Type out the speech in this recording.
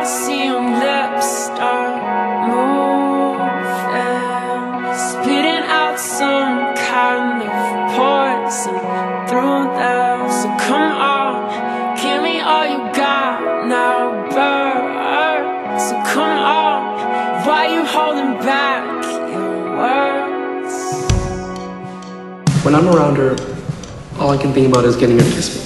see them lips start moving, spitting out some kind of poison through them. So come on, give me all you got now, bird. So come on, why you holding back your words? When I'm around her, all I can think about is getting her to kiss me.